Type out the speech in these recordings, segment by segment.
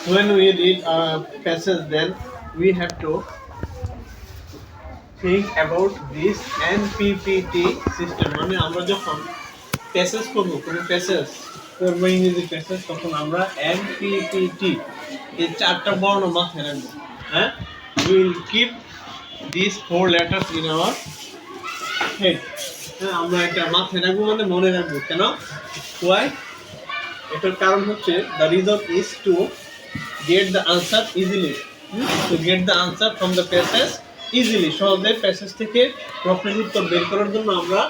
when we read passage, then we have to think about this NPPT system. মানে আমরা যখন passage করব, কোনো প্যাসেজ করব ইংরেজি প্যাসেজ, তখন আমরা NPPT এই চারটা বর্ণ মাথায় রাখবো। হ্যাঁ, will keep this 4 letters in our head. হ্যাঁ, আমরা এটা মাথায় রাখবো, মানে মনে রাখবো। কেন? why? এটার কারণ হচ্ছে the reason is to get the answer easily. To get the answer from the passage easily. সহজে প্যাসেজ থেকে প্রশ্নের উত্তর বের করার জন্য আমরা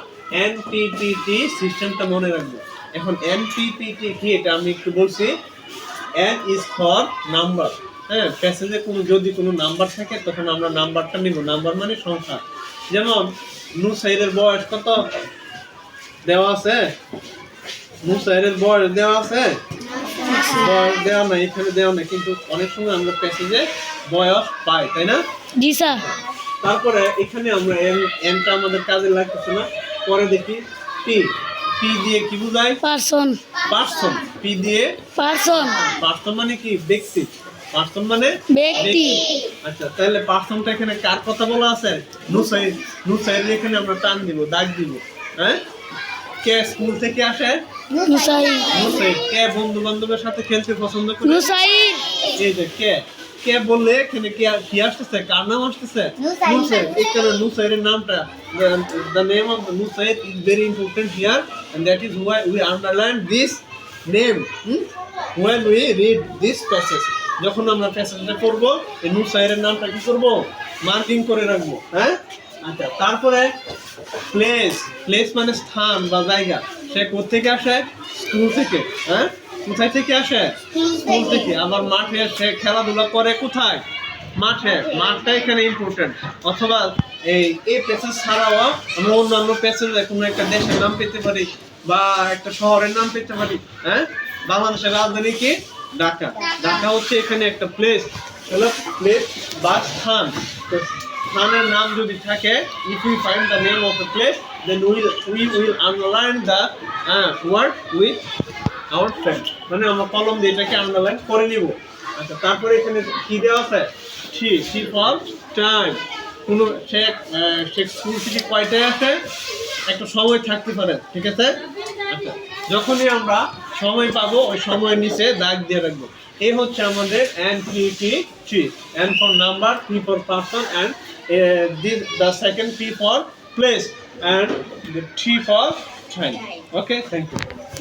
NPPT সিস্টেমটা মনে রাখবো। এখন NPPT কি এটা আমি একটু বলছি। N is for number. হ্যাঁ, প্যাসেজে যদি কোনো নাম্বার থাকে তখন আমরা নাম্বারটা নিব। নাম্বার মানে সংখ্যা। যেমন নুসাইরের বয়স কত দেওয়া আছে? নুসাইরের বয়স দেওয়া আছে? বয়স দেওয়া নাই, এখানে দেওয়া নাই, কিন্তু অনেক সময় আমরা প্যাসেজে বয়স পাই, তাই না? জি স্যার। তারপরে এখানে আমরা এনটা আমাদের কাজে লাগতেছে না। পরে দেখি পি। পি দিয়ে কি বোঝায়? পারসন। পার্সন। পি দিয়ে পারসন। পার্সন মানে কি? ব্যক্তি। পার্সন মানে ব্যক্তি। আচ্ছা, তাহলে পার্সনটা এখানে কার কথা বলা আছে? নুসাইর। নুসাইর এখানে আমরা টান দিব, দাগ দিব। হ্যাঁ, কে স্কুল থেকে আসে? নুসাইর। নুসাইর। কে বন্ধু বান্ধবের সাথে খেলতে পছন্দ করে? নুসাইর। এই যে কে, কে বললে এখানে কি আসতেছে? কার নাম আসতেছে? নুসাইর। এই কারণে নুসাইরের নামটা, the name of Nusair is very important here, and that is why we underline this name when we read this passage. যখন আমরা প্যাসেজটা পড়ব, এই নুসাইরের নামটা কি করব? মার্কিং করে রাখবো। হ্যাঁ, আচ্ছা। তারপরে প্লেস। প্লেস মানে স্থান বা জায়গা। সে কোথা থেকে আসে? স্কুল থেকে। হ্যাঁ, কোথায় থেকে আসে? স্কুল থেকে। আবার মাঠে সে খেলাধুলা করে কোথায়? মাঠে। মাঠটা এখানে ইম্পর্টেন্ট। অথবা এই প্যাসেজ ছাড়াও আমরা অন্যান্য প্যাসেজে কোনো একটা দেশের নাম পেতে পারি বা একটা শহরের নাম পেতে পারি। হ্যাঁ, বাংলাদেশের রাজধানী কি? ঢাকা। ঢাকা হচ্ছে এখানে একটা প্লেস, হলো প্লেস বা স্থান। তো স্থানের নাম যদি থাকে, if we find the name of a place, then we will underline the word with our pen. মানে আমরা কলম দিয়ে এটাকে আন্ডারলাইন করে নিব। আচ্ছা, তারপরে এখানে কি দেওয়া আছে? See for time. কোনো সে স্কুল থেকে কয়টায় আসে? একটা সময় থাকতে পারে, ঠিক আছে? আচ্ছা, যখনই আমরা সময় পাবো ওই সময়ের নিচে দাগ দিয়ে রাখবো। এই হচ্ছে আমাদের NPPT. N for number, P for person, and the second P for place, and the T for time. Okay, thank you.